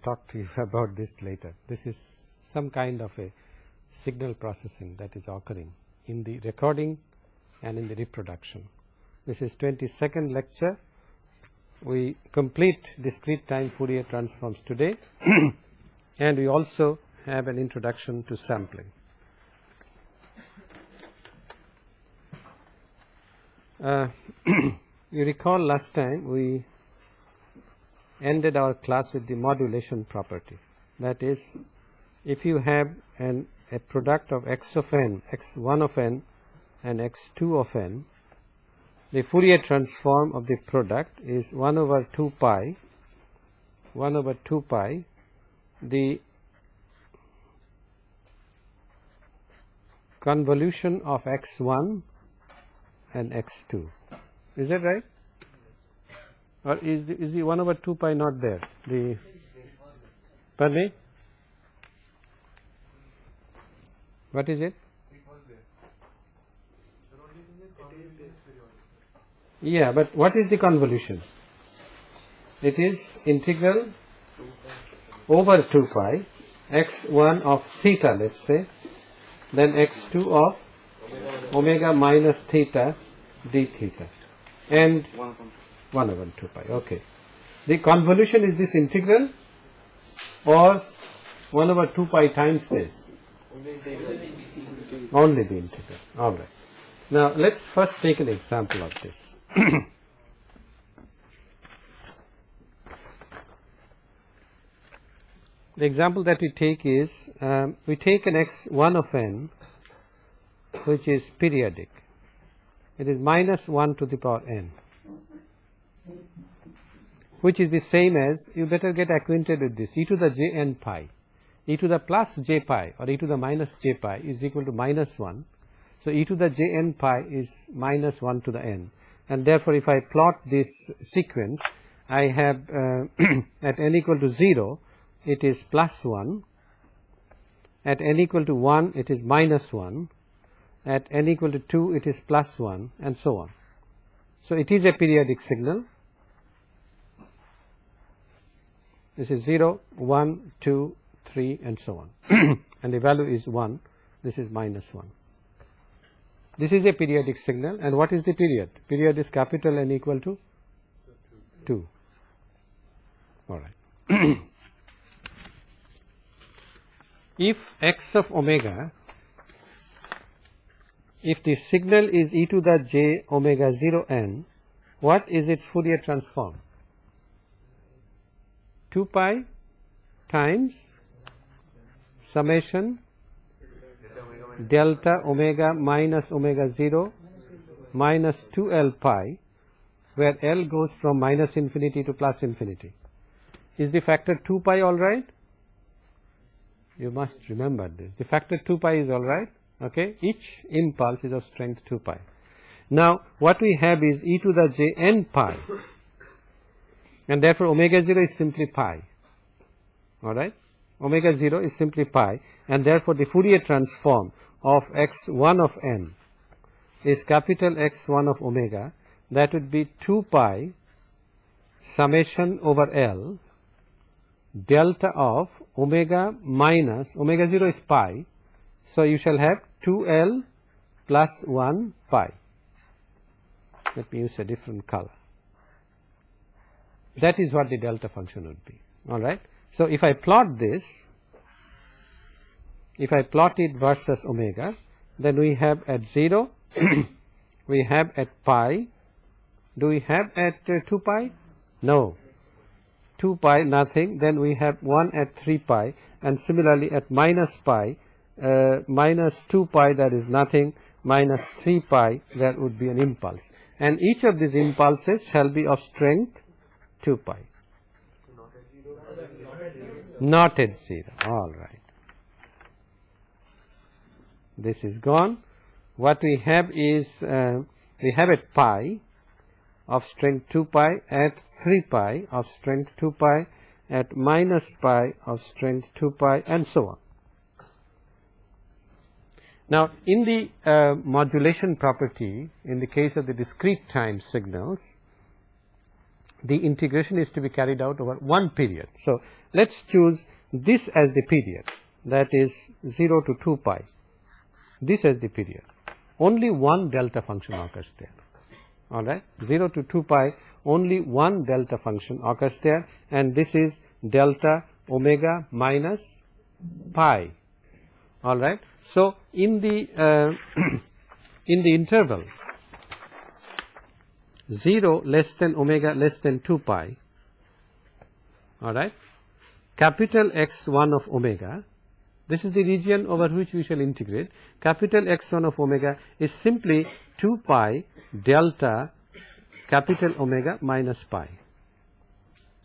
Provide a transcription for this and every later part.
talk to you about this later. This is some kind of a signal processing that is occurring in the recording and in the reproduction. This is 22nd lecture. We complete discrete time Fourier transforms today and we also have an introduction to sampling. You recall last time we ended our class with the modulation property. That is, if you have a product of x of n, x1 of n and x2 of n, the Fourier transform of the product is 1 over 2 pi, the convolution of x1 and x2. Is that right? Or is the 1 over 2 pi not there? Pardon me? What is it? Yeah, but what is the convolution? It is integral over 2 pi, x1 of theta, let's say, then x2 of omega minus theta d theta, and 1 over 2 pi. Okay. The convolution is this integral or 1 over 2 pi times this? Only the integral. All right. Now let's first take an example of this. The example that we take is, we take an x1 of n which is periodic. It is minus 1 to the power n, which is the same as, you better get acquainted with this, e to the j n pi. E to the plus j pi or e to the minus j pi is equal to minus 1. So e to the j n pi is minus 1 to the n, and therefore if I plot this sequence, I have at n equal to 0 it is plus 1, at n equal to 1 it is minus 1, at n equal to 2 it is plus 1, and so on. So it is a periodic signal. This is 0, 1, 2, 3 and so on and the value is 1, this is minus 1. This is a periodic signal, and what is the period? Period is capital N equal to 2. All right. If x of omega, if the signal is e to the j omega 0 n, what is its Fourier transform? 2 pi times summation delta omega minus omega 0 minus 2l pi, where L goes from minus infinity to plus infinity. Is the factor 2 pi all right? You must remember this. The factor 2 pi is all right. Okay, each impulse is of strength 2 pi. Now what we have is e to the j n pi, and therefore omega 0 is simply pi. All right, omega 0 is simply pi, and therefore the Fourier transform of x1 of n is capital X1 of omega. That would be 2 pi summation over L delta of omega minus omega 0 is pi, so you shall have 2L plus 1 pi. Let me use a different color. That is what the delta function would be. All right. So if I plot this, if I plot it versus omega, then we have at 0, we have at pi. Do we have at 2 pi? No. 2 pi nothing. Then we have 1 at 3 pi, and similarly at minus pi, minus 2 pi, that is nothing, minus 3 pi, that would be an impulse, and each of these impulses shall be of strength 2 pi. Not at 0. All right. This is gone. What we have is, we have at pi of strength 2 pi, at 3 pi of strength 2 pi, at minus pi of strength 2 pi, and so on. Now in the modulation property, in the case of the discrete time signals, the integration is to be carried out over one period. So, let us choose this as the period, that is 0 to 2 pi, this as the period. Only one delta function occurs there, alright, 0 to 2 pi, only one delta function occurs there, and this is delta omega minus pi, alright. So, in the in the interval 0 less than omega less than 2 pi, alright, capital X1 of omega, this is the region over which we shall integrate. Capital X1 of omega is simply 2 pi delta capital omega minus pi.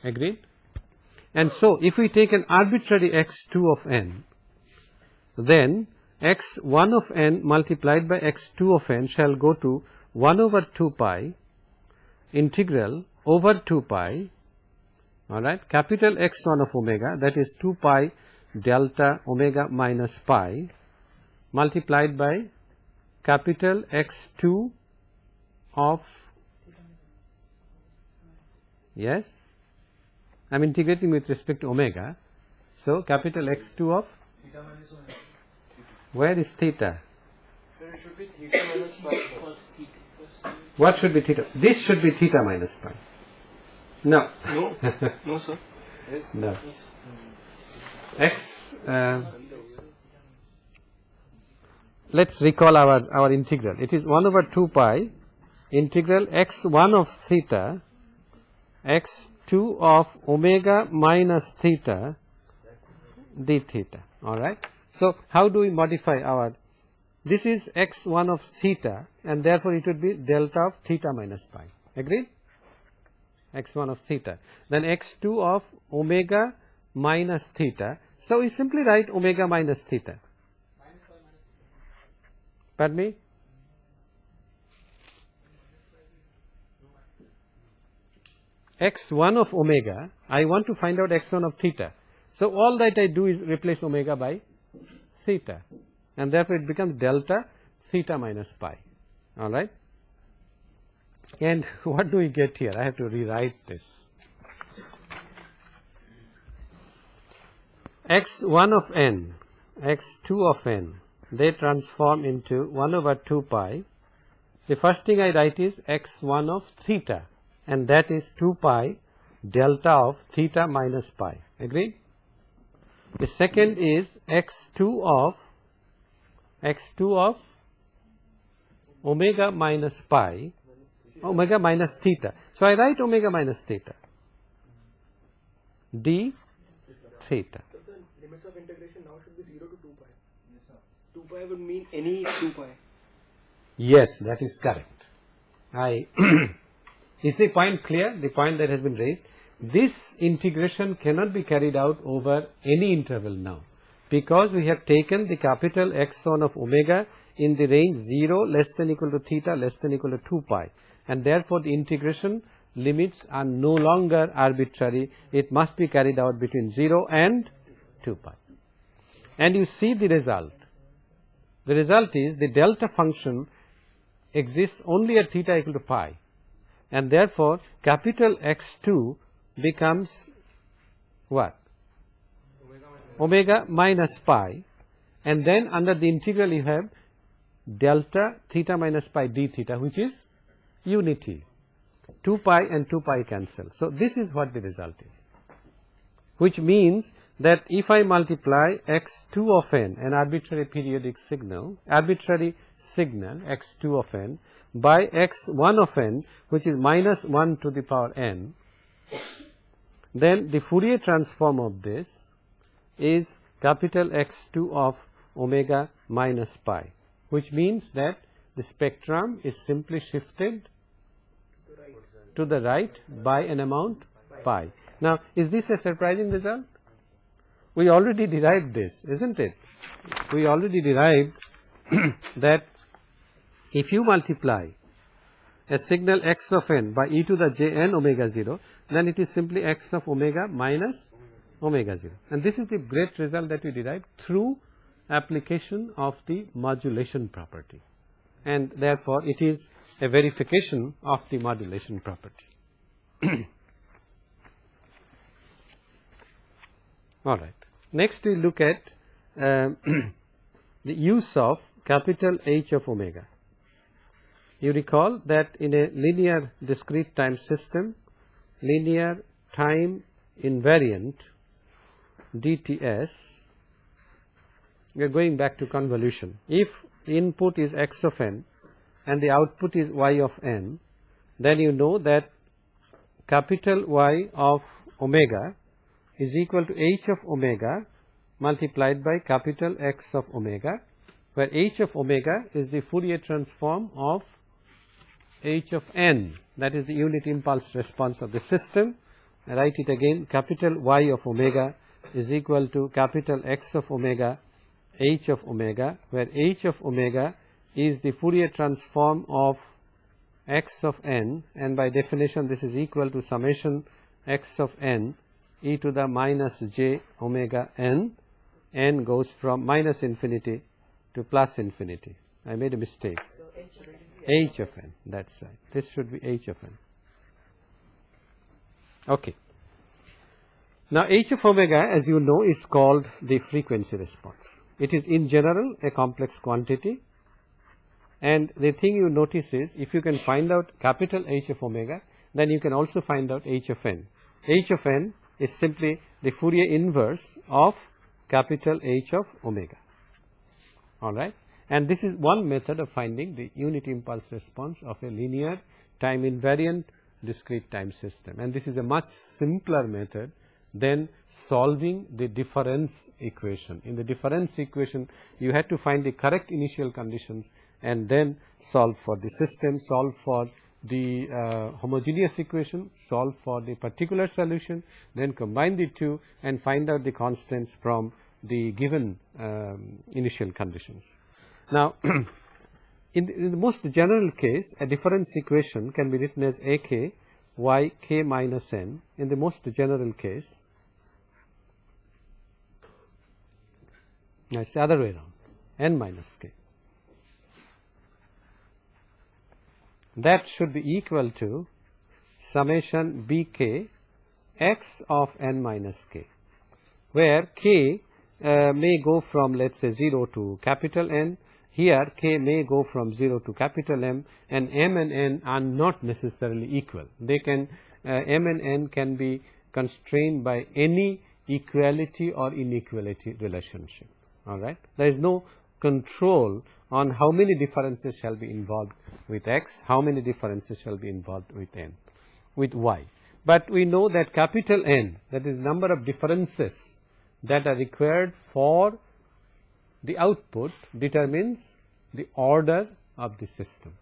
Agreed? And so, if we take an arbitrary x2 of n, then x1 of n multiplied by x2 of n shall go to 1 over 2 pi integral over 2 pi, alright, capital X1 of omega, that is 2 pi delta omega minus pi multiplied by capital X2 of, yes, I am integrating with respect to omega. So, capital X2 of, where is theta? It should be theta minus pi. What should be theta? This should be theta minus pi. No. No, no sir. Yes. No. Yes. X, let us recall our integral. It is 1 over 2 pi integral x1 of theta x2 of omega minus theta d theta, alright. So, how do we modify our, this is x1 of theta, and therefore it would be delta of theta minus pi, agreed? X1 of theta, then x2 of omega minus theta. So, we simply write omega minus theta. Pardon me? X1 of omega, I want to find out x1 of theta. So, all that I do is replace omega by theta, and therefore it becomes delta theta minus pi, alright. And what do we get here? I have to rewrite this. X1 of n, x2 of n, they transform into 1 over 2 pi. The first thing I write is x1 of theta, and that is 2 pi delta of theta minus pi, agreed? The second is x2 of omega minus pi, omega minus theta. So, I write omega minus theta d theta. So the limits of integration now should be 0 to 2 pi. Yes, sir. 2 pi would mean any 2 pi. Yes, that is correct. Is the point clear? The point that has been raised. This integration cannot be carried out over any interval now, because we have taken the capital X1 of omega in the range 0 less than equal to theta less than equal to 2 pi, and therefore the integration limits are no longer arbitrary. It must be carried out between 0 and 2 pi. And you see the result. The result is the delta function exists only at theta equal to pi, and therefore capital X2 becomes what? Omega minus pi, and then under the integral you have delta theta minus pi d theta, which is unity. 2 pi and 2 pi cancel. So, this is what the result is, which means that if I multiply x2 of n, an arbitrary periodic signal, x2 of n, by x1 of n, which is minus 1 to the power n, then the Fourier transform of this is capital X2 of omega minus pi, which means that the spectrum is simply shifted to the right by an amount pi. Now, is this a surprising result? We already derived this, isn't it? We already derived that if you multiply a signal x of n by e to the j n omega 0, then it is simply x of omega minus omega 0. And this is the great result that we derived through application of the modulation property, and therefore it is a verification of the modulation property. All right. Next we look at the use of capital H of omega. You recall that in a linear discrete time system, linear time invariant DTS, we are going back to convolution. If input is x of n and the output is y of n, then you know that capital Y of omega is equal to h of omega multiplied by capital X of omega, where h of omega is the Fourier transform of h of n, that is the unit impulse response of the system. I write it again, capital Y of omega is equal to capital X of omega h of omega, where h of omega is the Fourier transform of x of n, and by definition this is equal to summation x of n e to the minus j omega n. N goes from minus infinity to plus infinity. I made a mistake. So h of n, that's right. This should be h of n. Okay. Now h of omega, as you know, is called the frequency response. It is in general a complex quantity, and the thing you notice is if you can find out capital H of omega, then you can also find out h of n. H of n is simply the Fourier inverse of capital H of omega. All right, and this is one method of finding the unit impulse response of a linear time invariant discrete time system, and this is a much simpler method than solving the difference equation. In the difference equation, you had to find the correct initial conditions and then solve for the system, solve for the homogeneous equation, solve for the particular solution, then combine the two and find out the constants from the given initial conditions. Now, in the most general case, a difference equation can be written as a k y k minus n. In the most general case, it's the other way around, n minus k. That should be equal to summation bk x of n minus k, where k may go from, let us say, 0 to capital N. Here k may go from 0 to capital M, and m and n are not necessarily equal. They can m and n can be constrained by any equality or inequality relationship. All right, there is no control on how many differences shall be involved with x, how many differences shall be involved with n, with y. But we know that capital N, that is number of differences that are required for the output, determines the order of the system.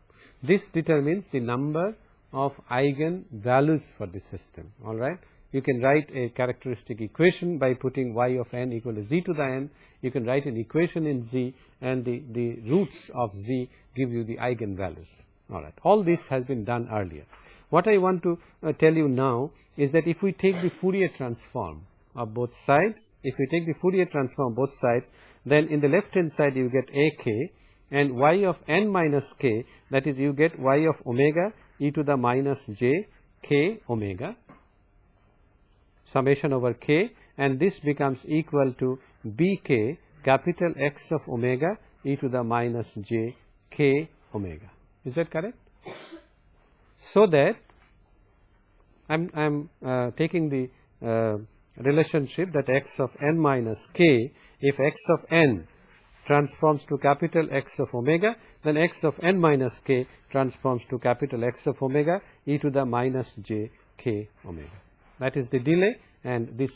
This determines the number of eigenvalues for the system. All right, you can write a characteristic equation by putting y of n equal to z to the n. You can write an equation in z, and the roots of z give you the eigenvalues. All right, all this has been done earlier. What I want to tell you now is that if we take the Fourier transform of both sides, then in the left hand side you get ak, and y of n minus k, that is you get y of omega e to the minus j k omega, summation over k, and this becomes equal to bk capital X of omega e to the minus j k omega. Is that correct? So that I am taking the relationship that x of n minus k, if x of n transforms to capital X of omega, then x of n minus k transforms to capital X of omega e to the minus j k omega. That is the delay, and this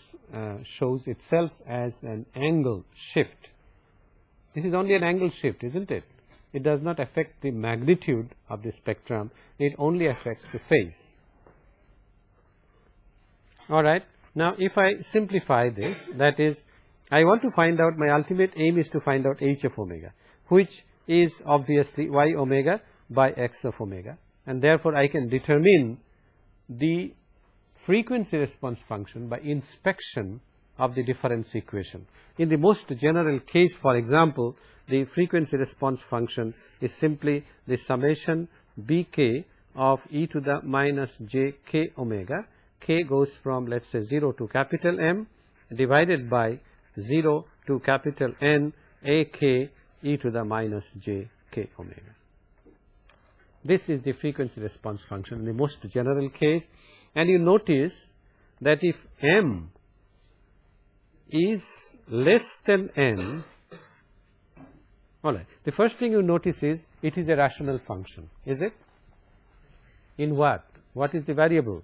shows itself as an angle shift. This is only an angle shift, isn't it? It does not affect the magnitude of the spectrum, it only affects the phase. All right. Now, if I simplify this, that is, I want to find out, my ultimate aim is to find out h of omega, which is obviously y omega by x of omega, and therefore I can determine the frequency response function by inspection of the difference equation. In the most general case, for example, the frequency response function is simply the summation bk of e to the minus j k omega. K goes from, let us say, 0 to capital M, divided by 0 to capital N a k e to the minus j k omega. This is the frequency response function in the most general case, and you notice that if m is less than n, all right, the first thing you notice is it is a rational function, is it? In what? What is the variable?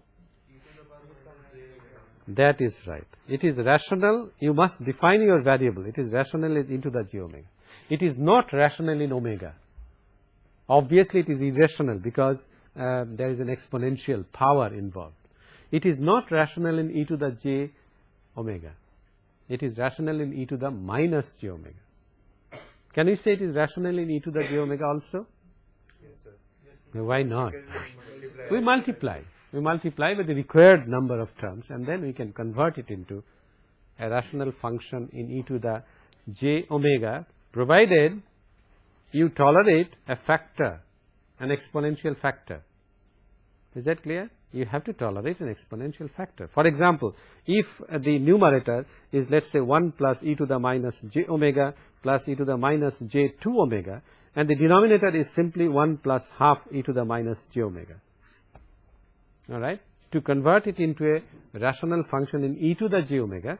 That is right. It is rational. You must define your variable. It is rational as into the j omega. It is not rational in omega. Obviously, it is irrational because there is an exponential power involved. It is not rational in e to the j omega. It is rational in e to the minus j omega. Can we say it is rational in e to the j omega also? Yes, sir. No, why not? We multiply. We multiply with the required number of terms, and then we can convert it into a rational function in e to the j omega, provided you tolerate a factor, an exponential factor. Is that clear? You have to tolerate an exponential factor. For example, if the numerator is, let's say, 1 plus e to the minus j omega plus e to the minus j 2 omega, and the denominator is simply 1 plus half e to the minus j omega. All right. To convert it into a rational function in e to the j omega,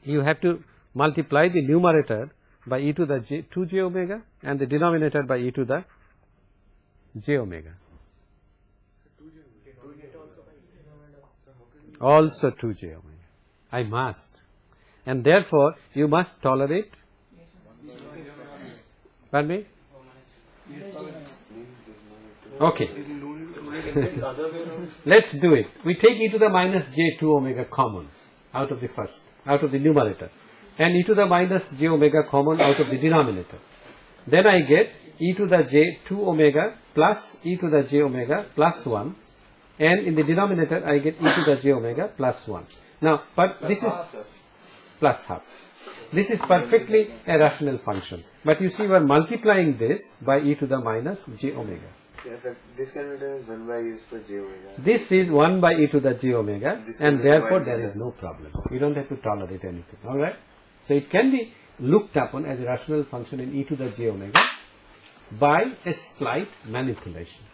you have to multiply the numerator by e to the 2j omega and the denominator by e to the j omega. Also 2j omega. I must. And therefore, you must tolerate. Pardon me? Okay. Let's do it. We take e to the minus j 2 omega common out of the first, out of the numerator, and e to the minus j omega common out of the denominator. Then I get e to the j 2 omega plus e to the j omega plus 1, and in the denominator I get e to the j omega plus 1. Now, but this is plus half. This is perfectly a rational function. But you see, we are multiplying this by e to the minus j omega. Yes, sir. This can be done as 1 by e for j omega. This is 1 by e to the j omega, This and can be therefore divided there is by- no problem. You don't have to tolerate anything. All right. So it can be looked upon as a rational function in e to the j omega by a slight manipulation.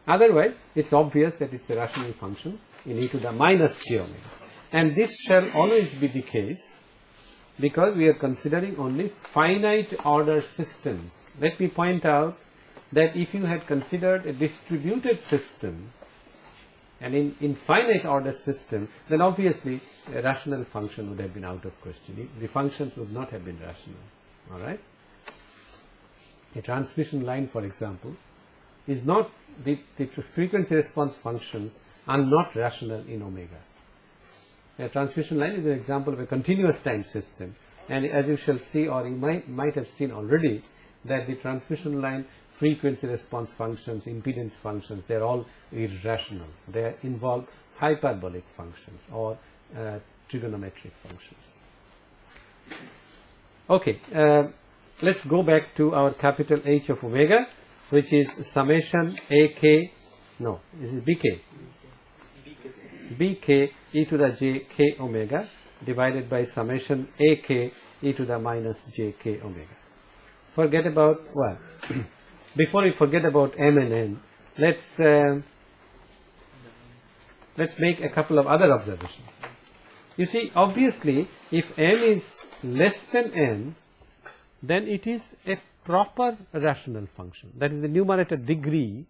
Otherwise, it's obvious that it's a rational function in e to the minus j omega, and this shall always be the case because we are considering only finite order systems. Let me point out that if you had considered a distributed system, and in infinite order system, then obviously a rational function would have been out of question. The functions would not have been rational. All right. A transmission line, for example, is not the frequency response functions are not rational in omega. A transmission line is an example of a continuous time system, and as you shall see, or you might have seen already, that the transmission line frequency response functions, impedance functions, they are all irrational. They involve hyperbolic functions or trigonometric functions. Okay, let's go back to our capital H of omega, which is summation ak, no, this is bk e to the j k omega divided by summation ak e to the minus j k omega. Forget about what? Before we forget about m and n, let's make a couple of other observations. You see, obviously, if m is less than n, then it is a proper rational function. That is, the numerator degree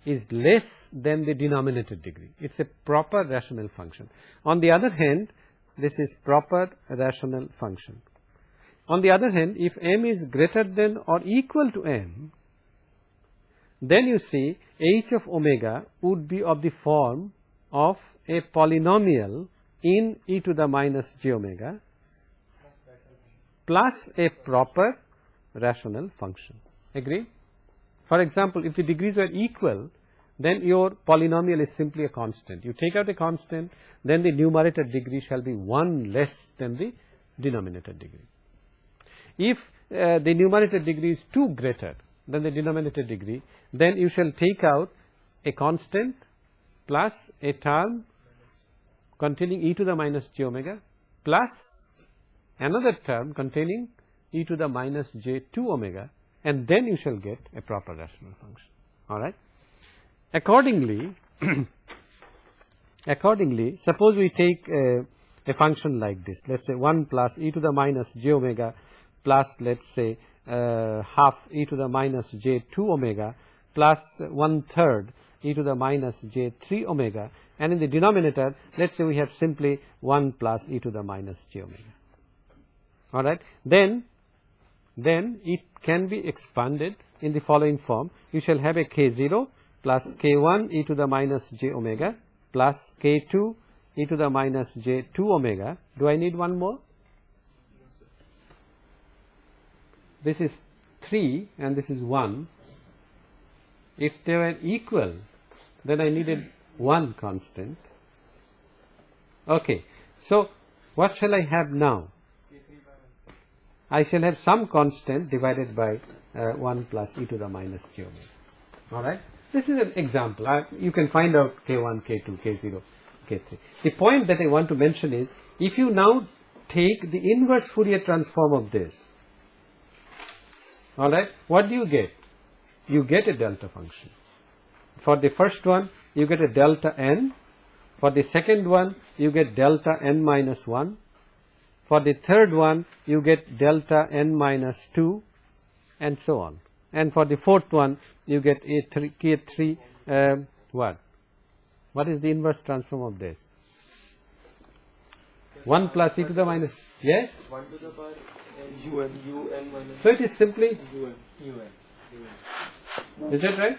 is less than the denominator degree. It's a proper rational function. On the other hand, this is proper rational function. On the other hand, if m is greater than or equal to n, then you see h of omega would be of the form of a polynomial in e to the minus j omega plus a proper rational function. Agree? For example, if the degrees were equal, then your polynomial is simply a constant. You take out a constant, then the numerator degree shall be 1 less than the denominator degree. If the numerator degree is 2 greater than the denominator degree, then you shall take out a constant plus a term containing e to the minus j omega plus another term containing e to the minus j 2 omega, and then you shall get a proper rational function. All right. Accordingly, suppose we take a function like this. Let us say 1 plus e to the minus j omega plus let us say half e to the minus j 2 omega plus 1/3 e to the minus j 3 omega, and in the denominator let us say we have simply 1 plus e to the minus j omega. All right. Then it can be expanded in the following form. You shall have a k0 plus k1 e to the minus j omega plus k2 e to the minus j 2 omega. Do I need one more? This is 3 and this is 1. If they were equal, then I needed one constant. Okay. So what shall I have now? I shall have some constant divided by 1 plus e to the minus j omega. All right. This is an example. You can find out k1, k2, k0, k3. The point that I want to mention is, if you now take the inverse Fourier transform of this, all right, what do you get? You get a delta function. For the first one, you get a delta n. For the second one, you get delta n minus 1. For the third one, you get delta n minus 2, and so on. And for the fourth one, you get a k3, what? What is the inverse transform of this? 1 plus e to the minus, yes? 1 to the power un minus. So it is simply, un. is that right?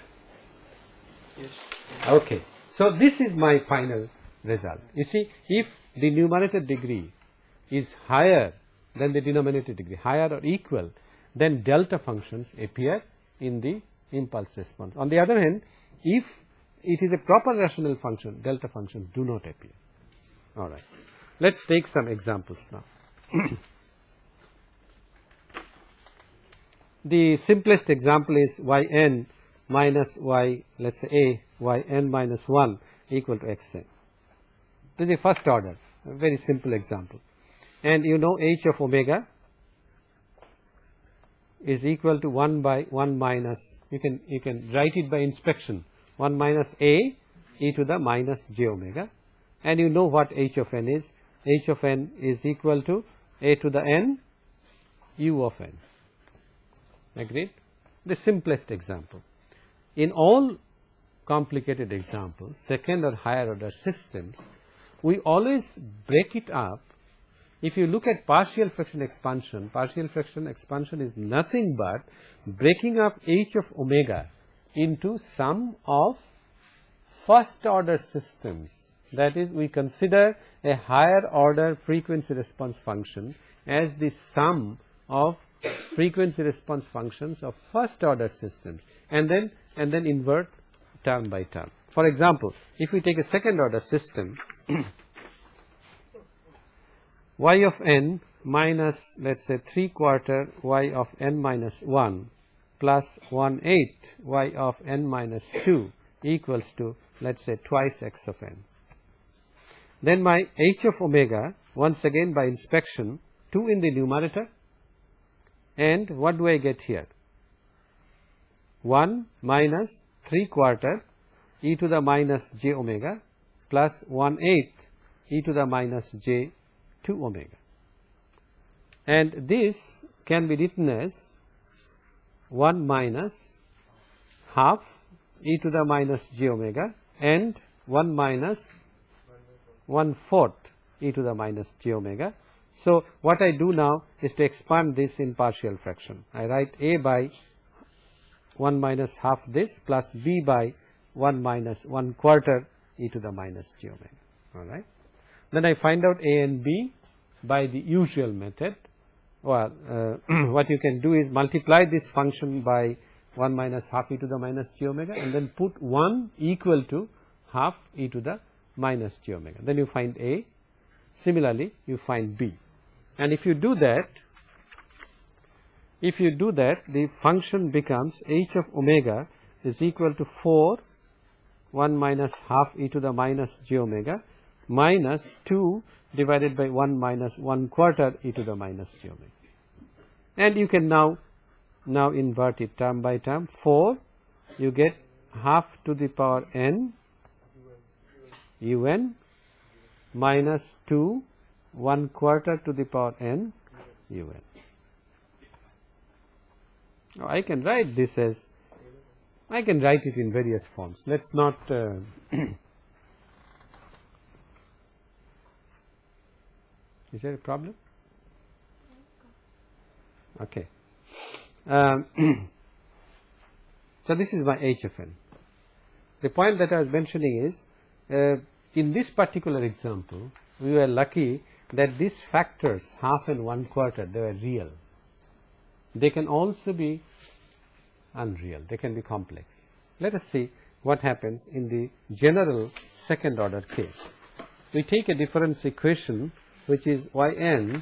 Yes. Okay. So this is my final result. You see, if the numerator degree is higher than the denominator degree, higher or equal, then delta functions appear in the impulse response. On the other hand, if it is a proper rational function, delta functions do not appear. All right. Let us take some examples now. The simplest example is yn minus y, let us say a yn minus 1 equal to xn. This is the first order, a very simple example. And you know h of omega is equal to 1 by 1 minus, you can write it by inspection, 1 minus a e to the minus j omega, and you know what h of n is. H of n is equal to a to the n u of n. Agreed? The simplest example. In all complicated examples, second or higher order systems, we always break it up. If you look at partial fraction expansion is nothing but breaking up h of omega into sum of first order systems. That is, we consider a higher order frequency response function as the sum of frequency response functions of first order systems, and then invert term by term. For example, if we take a second order system, y of n minus let us say 3/4 y of n minus 1 plus 1/8 y of n minus 2 equals to let us say twice x of n. Then my h of omega, once again by inspection, 2 in the numerator, and what do I get here? 1 minus 3/4 e to the minus j omega plus 1/8 e to the minus j 2 omega. And this can be written as 1 minus half e to the minus j omega and 1 minus 1/4 e to the minus j omega. So what I do now is to expand this in partial fraction. I write a by 1 minus half this plus b by 1 minus 1/4 e to the minus j omega. All right. Then I find out a and b by the usual method. Well, what you can do is multiply this function by 1 minus half e to the minus j omega and then put 1 equal to half e to the minus j omega. Then you find a. Similarly, you find b. And if you do that, the function becomes h of omega is equal to 4 1 minus half e to the minus j omega minus 2 divided by 1 minus 1/4 e to the minus j omega. And you can now invert it term by term. 4 you get half to the power n un minus 2 1/4 to the power n un. Now I can write this as, I can write it in various forms. Let us not is there a problem? Okay. So this is my h of n. The point that I was mentioning is, in this particular example, we were lucky that these factors half and 1/4 they were real. They can also be unreal, they can be complex. Let us see what happens in the general second order case. We take a difference equation which is yn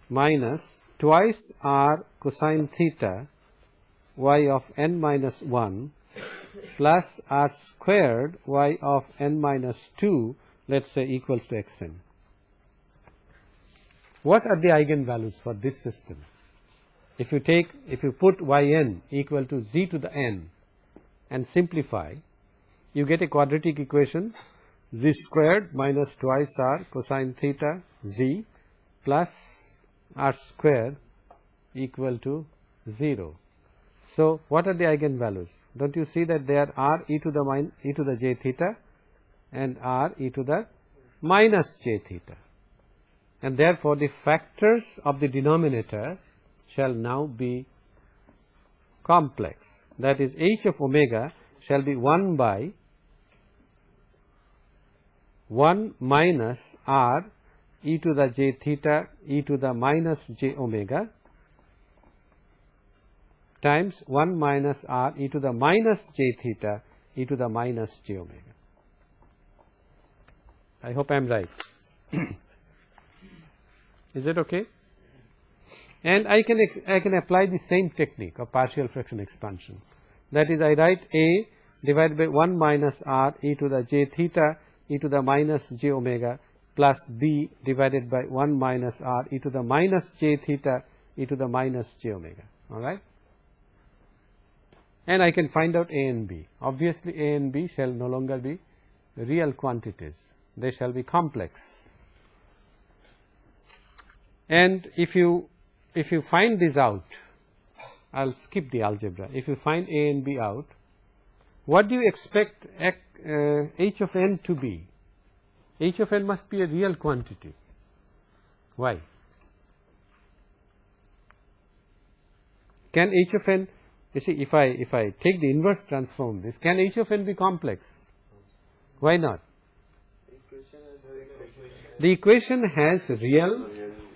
minus twice r cosine theta y of n minus 1 plus r squared y of n minus 2, let us say, equals to xn. What are the eigenvalues for this system? If you put yn equal to z to the n and simplify, you get a quadratic equation z squared minus twice r cosine theta z plus r square equal to 0. So what are the eigenvalues? Don't you see that they are r e to the j theta and r e to the minus j theta, and therefore the factors of the denominator shall now be complex. That is, h of omega shall be 1 by 1 minus r e to the j theta e to the minus j omega times 1 minus r e to the minus j theta e to the minus j omega. I hope I am right. Is it okay? And I can apply the same technique of partial fraction expansion. That is, I write a divided by 1 minus r e to the j theta e to the minus j omega plus b divided by 1 minus r e to the minus j theta e to the minus j omega. All right? And I can find out a and b. Obviously, a and b shall no longer be real quantities. They shall be complex. And if you find this out, I will skip the algebra. If you find a and b out, what do you expect h of n to be? H of n must be a real quantity. Why? Can h of n, you see, if I take the inverse transform this, can h of n be complex? Why not? The equation has real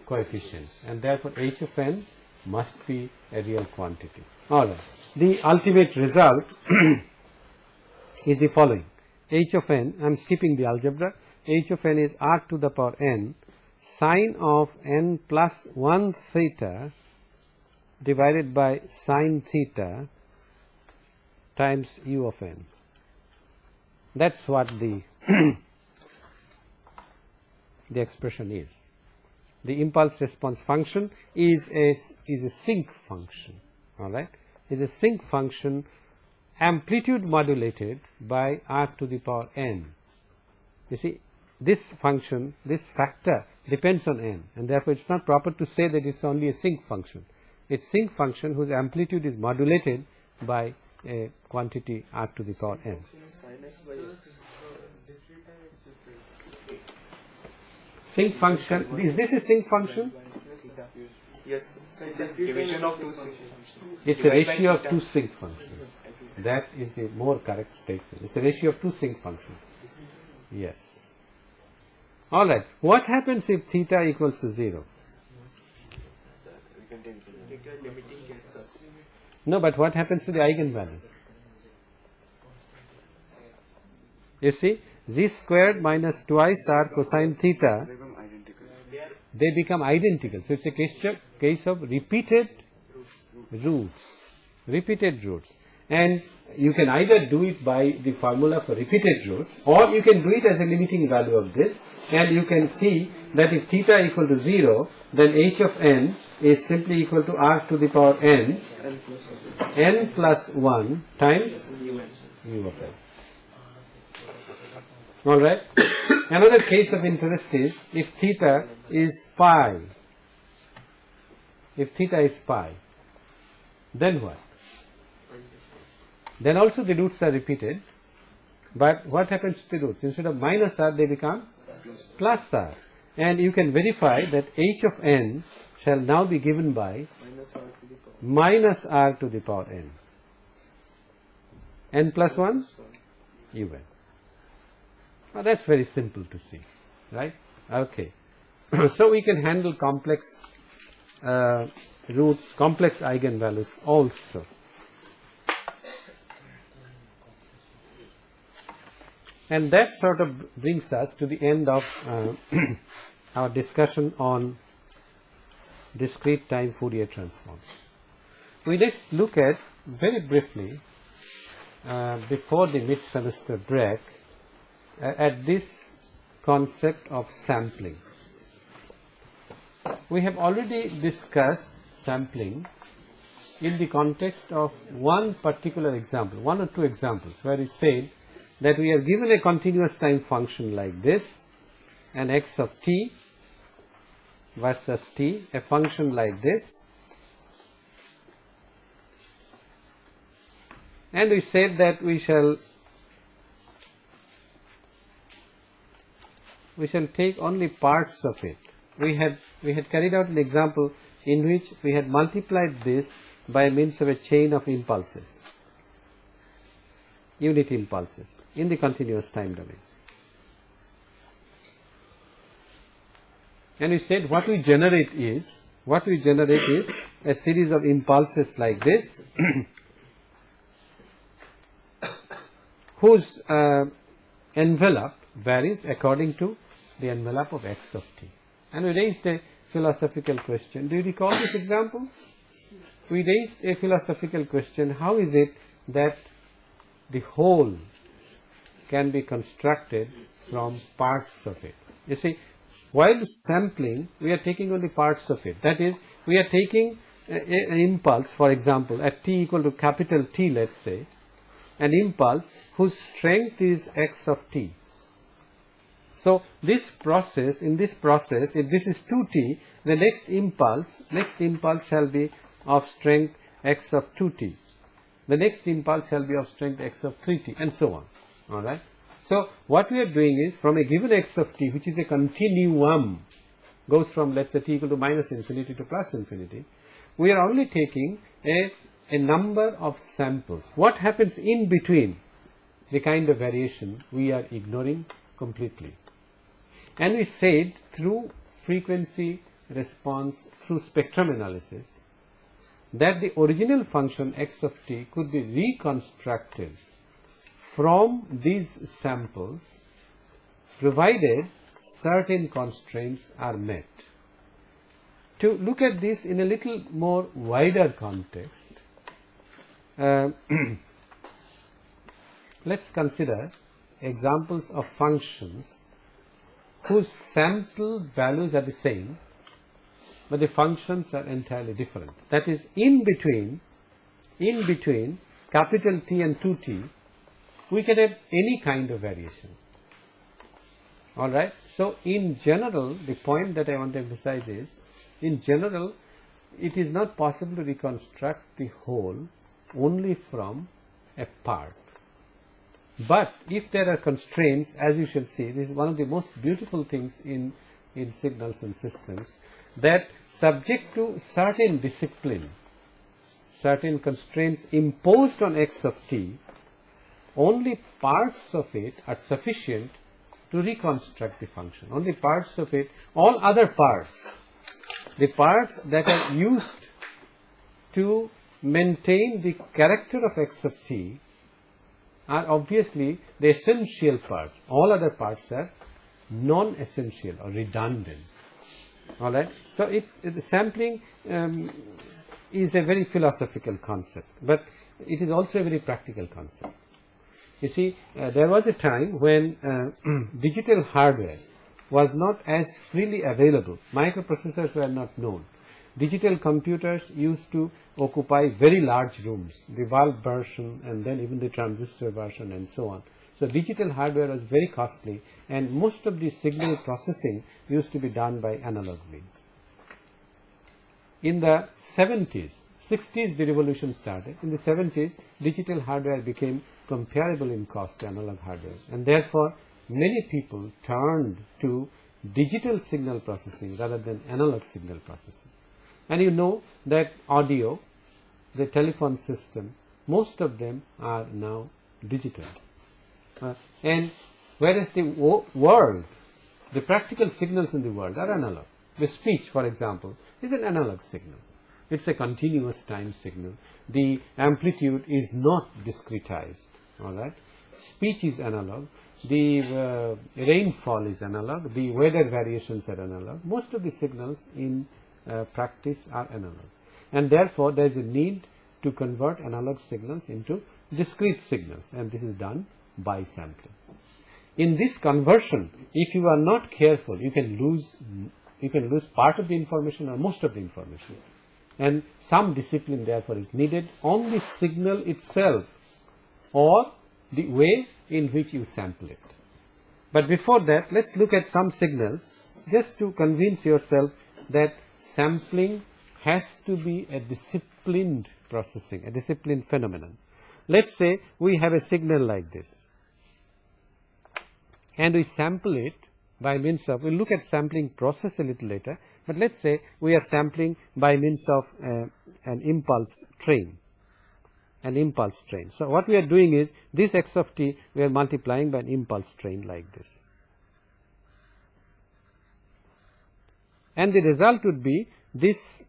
coefficients, and therefore h of n must be a real quantity. All right. The ultimate result is the following. H of n, I am skipping the algebra, h of n is r to the power n sine of n plus 1 theta divided by sine theta times u of n. That is what the the expression is. The impulse response function is a sinc function, all right, is a sinc function amplitude modulated by r to the power n. You see, this function, this factor depends on n, and therefore it is not proper to say that it is only a sinc function. It is sinc function whose amplitude is modulated by a quantity r to the power n. Sinc function, is this a sinc function? Yes, so it's a division of two sinc functions. It's a ratio of two sinc functions. That is the more correct statement. It's a ratio of two sinc functions. Yes. All right. What happens if theta equals to 0? No, but what happens to the eigenvalues? You see, z squared minus twice r cosine theta, they become identical. So, it is a case of repeated roots. and you can either do it by the formula for repeated roots, or you can do it as a limiting value of this, and you can see that if theta equal to 0, then h of n is simply equal to r to the power n plus 1 times u of n. Alright. Another case of interest is if theta is pi. If theta is pi, then what? Then also the roots are repeated, but what happens to the roots? Instead of minus r, they become plus r. And you can verify that h of n shall now be given by minus r to the power n. N plus 1? Un. Well, that's very simple to see, right? Okay. So we can handle complex roots, complex eigenvalues also. And that sort of brings us to the end of our discussion on discrete time Fourier transforms. We next look at very briefly before the mid-semester break at this concept of sampling. We have already discussed sampling in the context of one particular example, one or two examples, where we said that we are given a continuous time function like this, an x of t versus t, a function like this, and we said that we shall take only parts of it. We had carried out an example in which we had multiplied this by means of a chain of impulses, unit impulses in the continuous time domain. And we said what we generate is a series of impulses like this whose envelope varies according to the envelope of x of t. And we raised a philosophical question. Do you recall this example? We raised a philosophical question: how is it that the whole can be constructed from parts of it? You see, while sampling, we are taking only parts of it. That is, we are taking an impulse, for example, at t equal to capital T, let's say, an impulse whose strength is x of t. So this process, if this is 2t, the next impulse shall be of strength x of 2t. The next impulse shall be of strength x of 3t, and so on. Alright. So what we are doing is, from a given x of t, which is a continuum, goes from, let's say, t equal to minus infinity to plus infinity, we are only taking a number of samples. What happens in between, the kind of variation we are ignoring completely. And we said through frequency response, through spectrum analysis, that the original function x of t could be reconstructed from these samples provided certain constraints are met. To look at this in a little more wider context, let's consider examples of functions whose sample values are the same, but the functions are entirely different. That is, in between capital T and 2t, we can have any kind of variation. Alright. So in general, the point that I want to emphasize is, in general, it is not possible to reconstruct the whole only from a part. But if there are constraints, as you shall see, this is one of the most beautiful things in signals and systems, that subject to certain discipline, certain constraints imposed on x of t, only parts of it are sufficient to reconstruct the function. Only parts of it, all other parts, the parts that are used to maintain the character of x of t, are obviously the essential parts. All other parts are non-essential or redundant. Alright. So it's the sampling is a very philosophical concept, but it is also a very practical concept. You see, there was a time when digital hardware was not as freely available. Microprocessors were not known. Digital computers used to occupy very large rooms, the bulb version and then even the transistor version and so on. So digital hardware was very costly, and most of the signal processing used to be done by analog means. In the 70s, 60s the revolution started. In the 70s, digital hardware became comparable in cost to analog hardware, and therefore many people turned to digital signal processing rather than analog signal processing. And you know that audio, the telephone system, most of them are now digital. And whereas the world, the practical signals in the world are analog. The speech, for example, is an analog signal. It's a continuous time signal. The amplitude is not discretized. All right. Speech is analog. The rainfall is analog. The weather variations are analog. Most of the signals in practice are analog, and therefore there is a need to convert analog signals into discrete signals, and this is done by sampling. In this conversion, if you are not careful, you can lose part of the information or most of the information, and some discipline therefore is needed on the signal itself or the way in which you sample it. But before that, let's look at some signals just to convince yourself that sampling has to be a disciplined processing, a disciplined phenomenon. Let's say we have a signal like this, and we sample it by means of, we'll look at sampling process a little later, but let's say we are sampling by means of an impulse train. So what we are doing is, this x of t we are multiplying by an impulse train like this. And the result would be this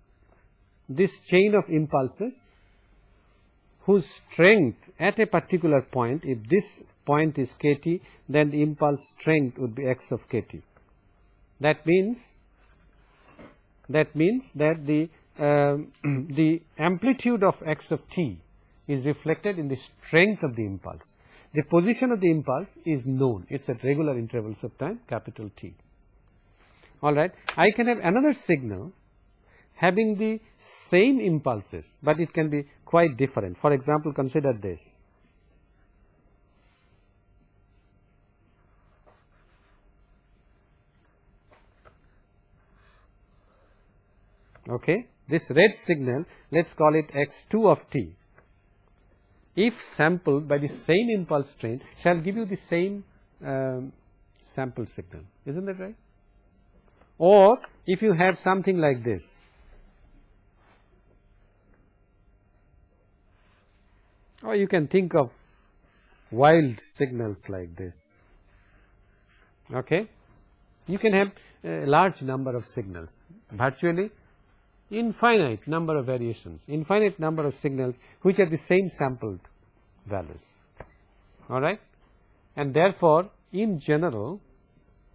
chain of impulses whose strength at a particular point, if this point is kt, then the impulse strength would be x of kt. That means that the amplitude of x of t is reflected in the strength of the impulse. The position of the impulse is known. It's at regular intervals of time, capital T. All right. I can have another signal having the same impulses, but it can be quite different. For example, consider this. Okay. This red signal, let's call it x2 of t. If sampled by the same impulse train, shall give you the same sample signal. Isn't that right? Or if you have something like this, or you can think of wild signals like this. Okay? You can have a large number of signals, virtually infinite number of variations, infinite number of signals which are the same sampled values. All right? And therefore, in general,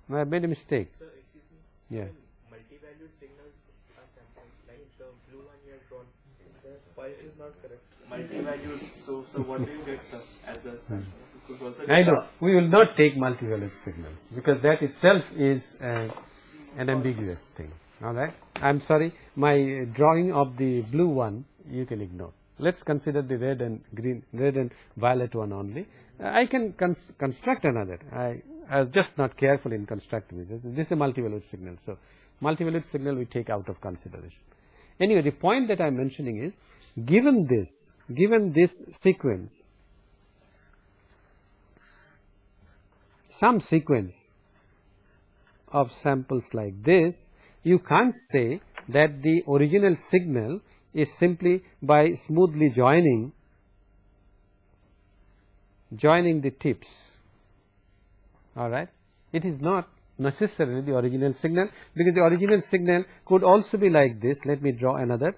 I have made a mistake. Sir, excuse me. Yeah. Multi-valued signals are sampled, like the blue one you have drawn. That's why it is not correct. Multi-valued. So what do you get, sir, as a sample? I know. We will not take multi-valued signals because that itself is an ambiguous thing. All right. I'm sorry. My drawing of the blue one you can ignore. Let's consider the red and green, red and violet one only. I can construct another. I was just not careful in constructing this. This is a multi-valued signal. So multi-valued signal we take out of consideration. Anyway, the point that I am mentioning is, given this sequence, some sequence of samples like this, you can't say that the original signal is simply by smoothly joining the tips. All right. It is not necessarily the original signal, because the original signal could also be like this. Let me draw another.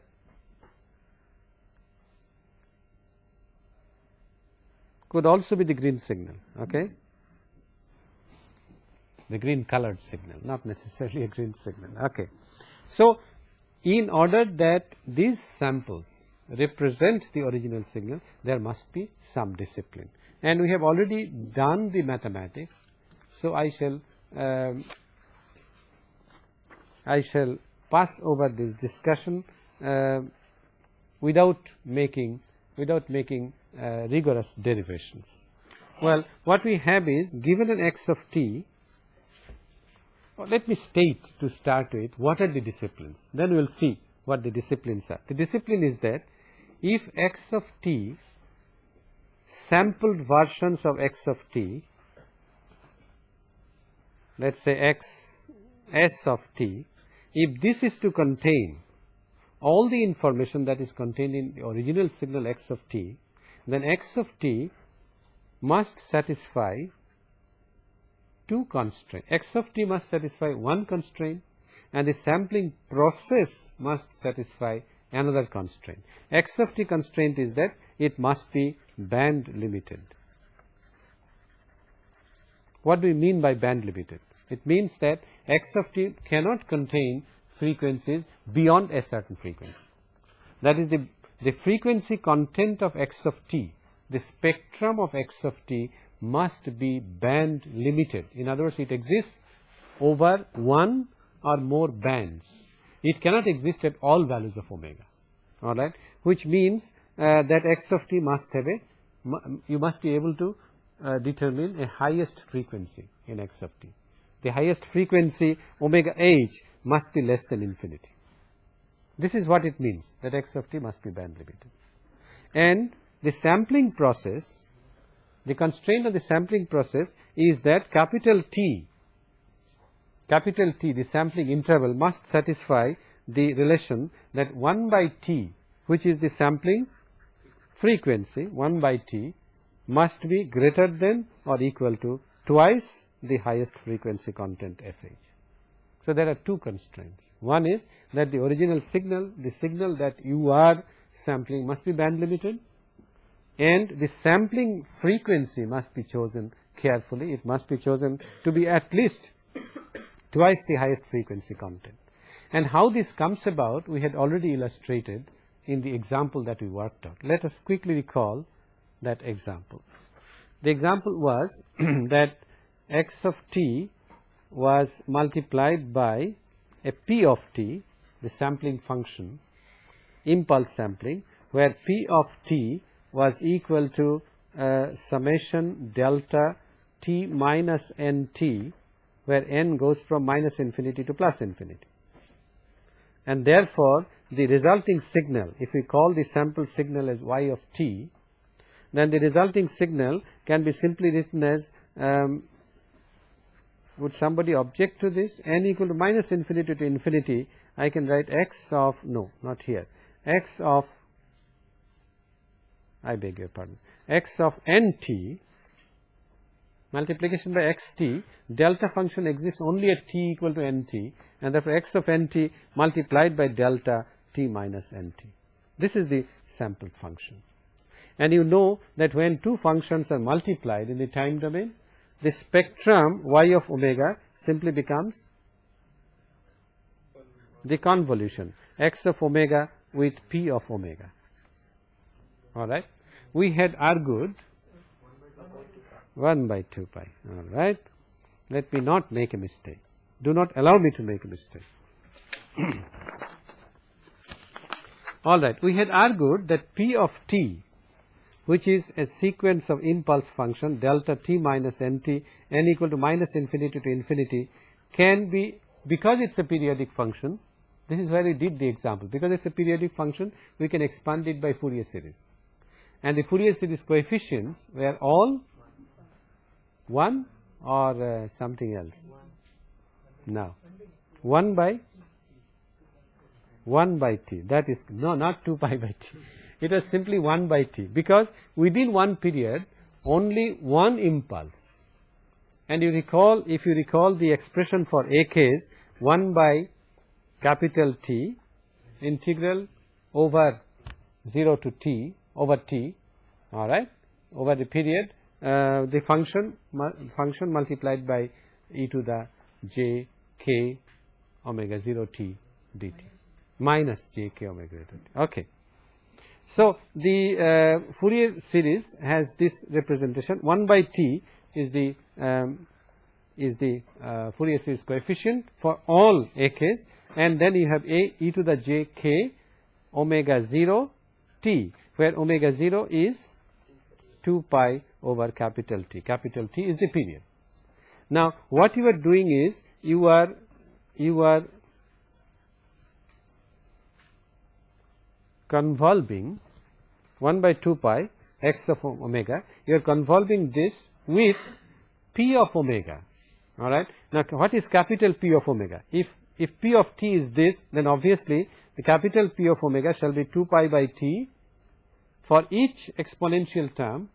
Could also be the green signal. Okay. The green colored signal, not necessarily a green signal. Okay. So in order that these samples represent the original signal, there must be some discipline, and we have already done the mathematics. So I shall pass over this discussion without making rigorous derivations. Well, what we have is, given an x of t, let me state to start with what are the disciplines, then we will see what the disciplines are. The discipline is that if x of t, sampled versions of x of t, let us say s of t, if this is to contain all the information that is contained in the original signal x of t, then x of t must satisfy two constraints. X of t must satisfy one constraint, and the sampling process must satisfy another constraint. X of t constraint is that it must be band limited. What do we mean by band limited? It means that x of t cannot contain frequencies beyond a certain frequency. That is, the frequency content of x of t, the spectrum of x of t must be band limited. In other words, it exists over one or more bands. It cannot exist at all values of omega, all right, which means that x of t must have you must be able to determine a highest frequency in x of t. The highest frequency omega h must be less than infinity. This is what it means, that x of t must be band limited. And the sampling process, the constraint of the sampling process is that capital T, the sampling interval, must satisfy the relation that 1 by t, which is the sampling frequency, 1 by t, must be greater than or equal to twice the highest frequency content fh. So there are two constraints. One is that the original signal, the signal that you are sampling, must be band limited, and the sampling frequency must be chosen carefully. It must be chosen to be at least twice the highest frequency content. And how this comes about, we had already illustrated in the example that we worked out. Let us quickly recall that example. The example was that x of t was multiplied by a p of t, the sampling function, impulse sampling, where p of t was equal to summation delta t minus nt, where n goes from minus infinity to plus infinity. And therefore, the resulting signal, if we call the sample signal as y of t, then the resulting signal can be simply written as, would somebody object to this? N equal to minus infinity to infinity, I can write x of, no, not here, x of, I beg your pardon, x of nt multiplication by xt, delta function exists only at t equal to nt, and therefore x of nt multiplied by delta t minus nt. This is the sampled function. And you know that when two functions are multiplied in the time domain, the spectrum y of omega simply becomes the convolution x of omega with p of omega. All right. We had argued 1 by 2 pi. All right. Let me not make a mistake. Do not allow me to make a mistake. All right. We had argued that p of t, which is a sequence of impulse function delta t minus nt, n equal to minus infinity to infinity, can be, because it's a periodic function, this is where we did the example, because it's a periodic function, we can expand it by Fourier series. And the Fourier series coefficients were all 1 or something else? Now, 1 by t, that is, no, not 2 pi by t. It was simply 1 by t, because within one period only one impulse, and you recall, if you recall the expression for AKs, 1 by capital T integral over 0 to t over t, all right, over the period, the function multiplied by e to the j k omega 0 t dt. minus jk omega greater than t. Okay. So, the Fourier series has this representation. 1 by t is the Fourier series coefficient for all ak's, and then you have a e to the j k omega 0 t, where omega 0 is 2 pi over capital T. Capital T is the period. Now, what you are doing is you are convolving 1 by 2 pi x of omega, you are convolving this with p of omega, all right. Now, what is capital P of omega? If p of t is this, then obviously the capital P of omega shall be 2 pi by t. For each exponential term,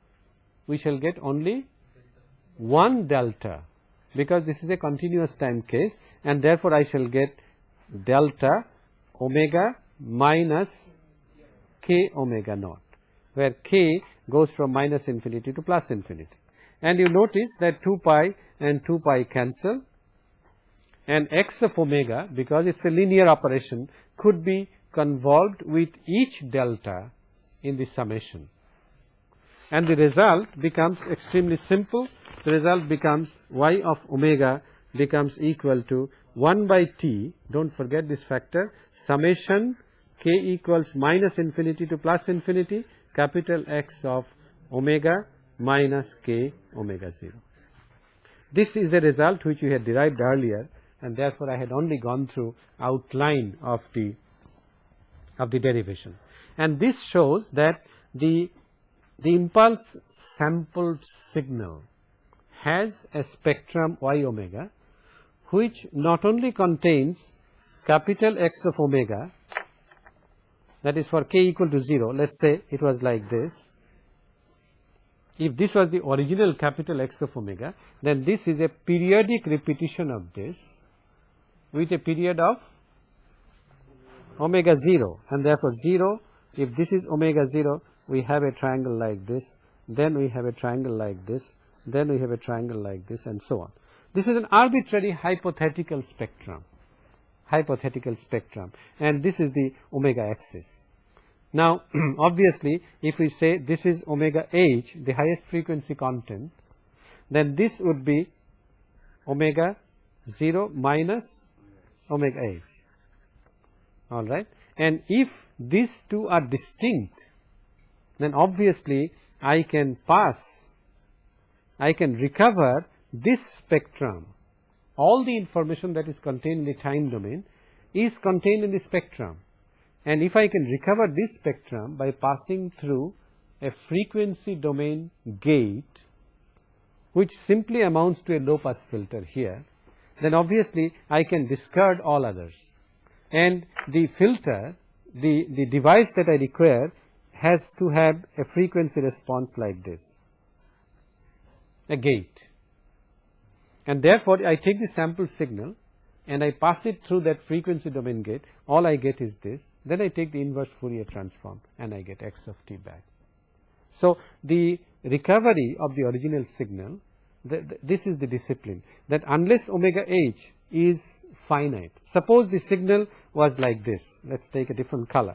we shall get only 1 delta, because this is a continuous time case, and therefore I shall get delta omega minus k omega naught, where k goes from minus infinity to plus infinity. And you notice that 2 pi and 2 pi cancel, and x of omega, because it is a linear operation, could be convolved with each delta in the summation, and the result becomes extremely simple. The result becomes y of omega becomes equal to 1 by t, do not forget this factor, summation k equals minus infinity to plus infinity, capital X of omega minus k omega 0. This is a result which we had derived earlier, and therefore I had only gone through outline of the derivation. And this shows that the impulse sampled signal has a spectrum y omega, which not only contains capital X of omega, that is for k equal to 0, let us say it was like this. If this was the original capital X of omega, then this is a periodic repetition of this with a period of omega 0, and therefore 0, if this is omega 0, we have a triangle like this, then we have a triangle like this, then we have a triangle like this, and so on. This is an arbitrary hypothetical spectrum, and this is the omega axis. Now, obviously, if we say this is omega h, the highest frequency content, then this would be omega 0 minus omega h, all right. And if these two are distinct, then obviously I can recover this spectrum. All the information that is contained in the time domain is contained in the spectrum, and if I can recover this spectrum by passing through a frequency domain gate, which simply amounts to a low pass filter here, then obviously I can discard all others, and the filter, the device that I require has to have a frequency response like this, a gate. And therefore, I take the sample signal and I pass it through that frequency domain gate, all I get is this, then I take the inverse Fourier transform and I get x of t back. So, the recovery of the original signal, this is the discipline, that unless omega h is finite, suppose the signal was like this, let us take a different color,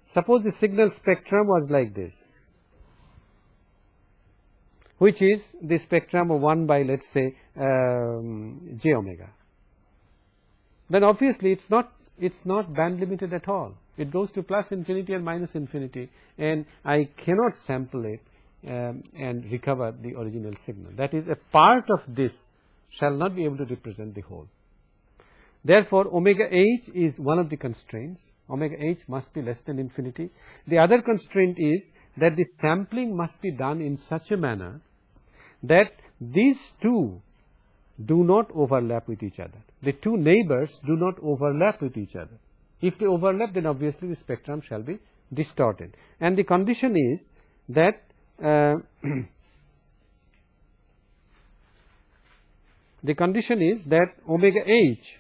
suppose the signal spectrum was like this, which is the spectrum of 1 by, let us say, j omega, then obviously it is not band limited at all. It goes to plus infinity and minus infinity, and I cannot sample it and recover the original signal. That is, a part of this shall not be able to represent the whole. Therefore, omega h is one of the constraints. Omega h must be less than infinity. The other constraint is that the sampling must be done in such a manner that these two do not overlap with each other. The two neighbors do not overlap with each other. If they overlap, then obviously the spectrum shall be distorted. And the condition is that omega h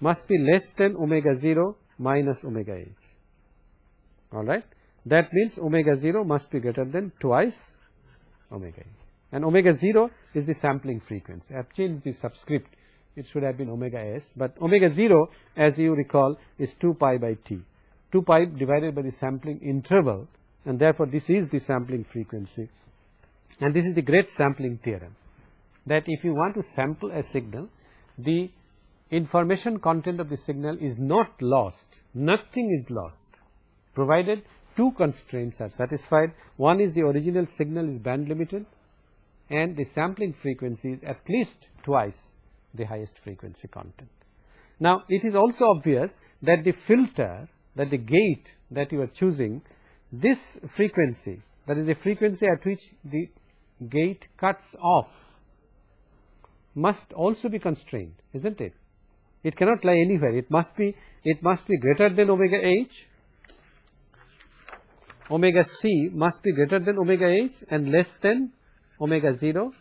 must be less than omega 0 minus omega h. All right. That means omega 0 must be greater than twice omega h. And omega 0 is the sampling frequency. I have changed the subscript it should have been omega s, but omega 0 as you recall is 2 pi by t, 2 pi divided by the sampling interval, and therefore this is the sampling frequency, and this is the great sampling theorem, that if you want to sample a signal, the information content of the signal is not lost, nothing is lost, provided two constraints are satisfied. One is the original signal is band limited, and the sampling frequency is at least twice the highest frequency content. Now it is also obvious that the filter, that the gate that you are choosing, this frequency, that is the frequency at which the gate cuts off, must also be constrained, isn't it? It cannot lie anywhere. It must be greater than omega h. Omega c must be greater than omega h and less than omega 0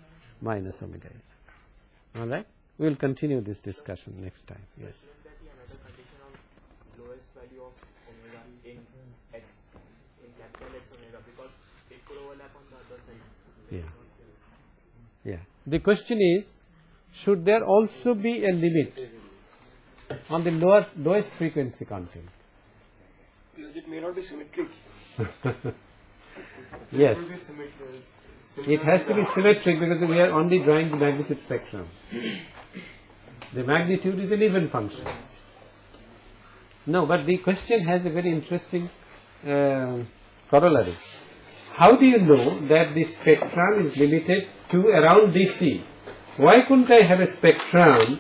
minus omega h. All right. We will continue this discussion next time. Yes. Shouldn't there be another condition of lowest value of omega in x, in capital X omega, because it could overlap on the other side? Yeah. Yeah. The question is, should there also be a limit on the lowest frequency content? Because it may not be symmetric. Yes. It has to be symmetric because we are only drawing the magnitude spectrum. The magnitude is an even function. No, but the question has a very interesting corollary. How do you know that the spectrum is limited to around DC? Why couldn't I have a spectrum,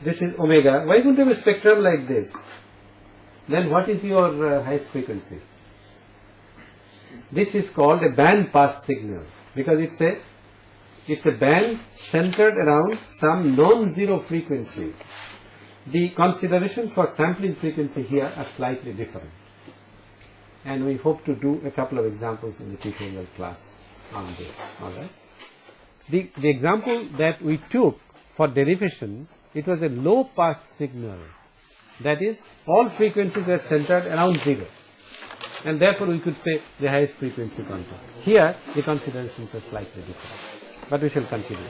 this is omega, why couldn't I have a spectrum like this? Then what is your highest frequency? This is called a band pass signal, because it's a band centered around some non-zero frequency. The considerations for sampling frequency here are slightly different, and we hope to do a couple of examples in the tutorial class on this. All right. The example that we took for derivation, it was a low pass signal, that is all frequencies were centered around 0, and therefore we could say the highest frequency content. Here the considerations are slightly different, but we shall continue.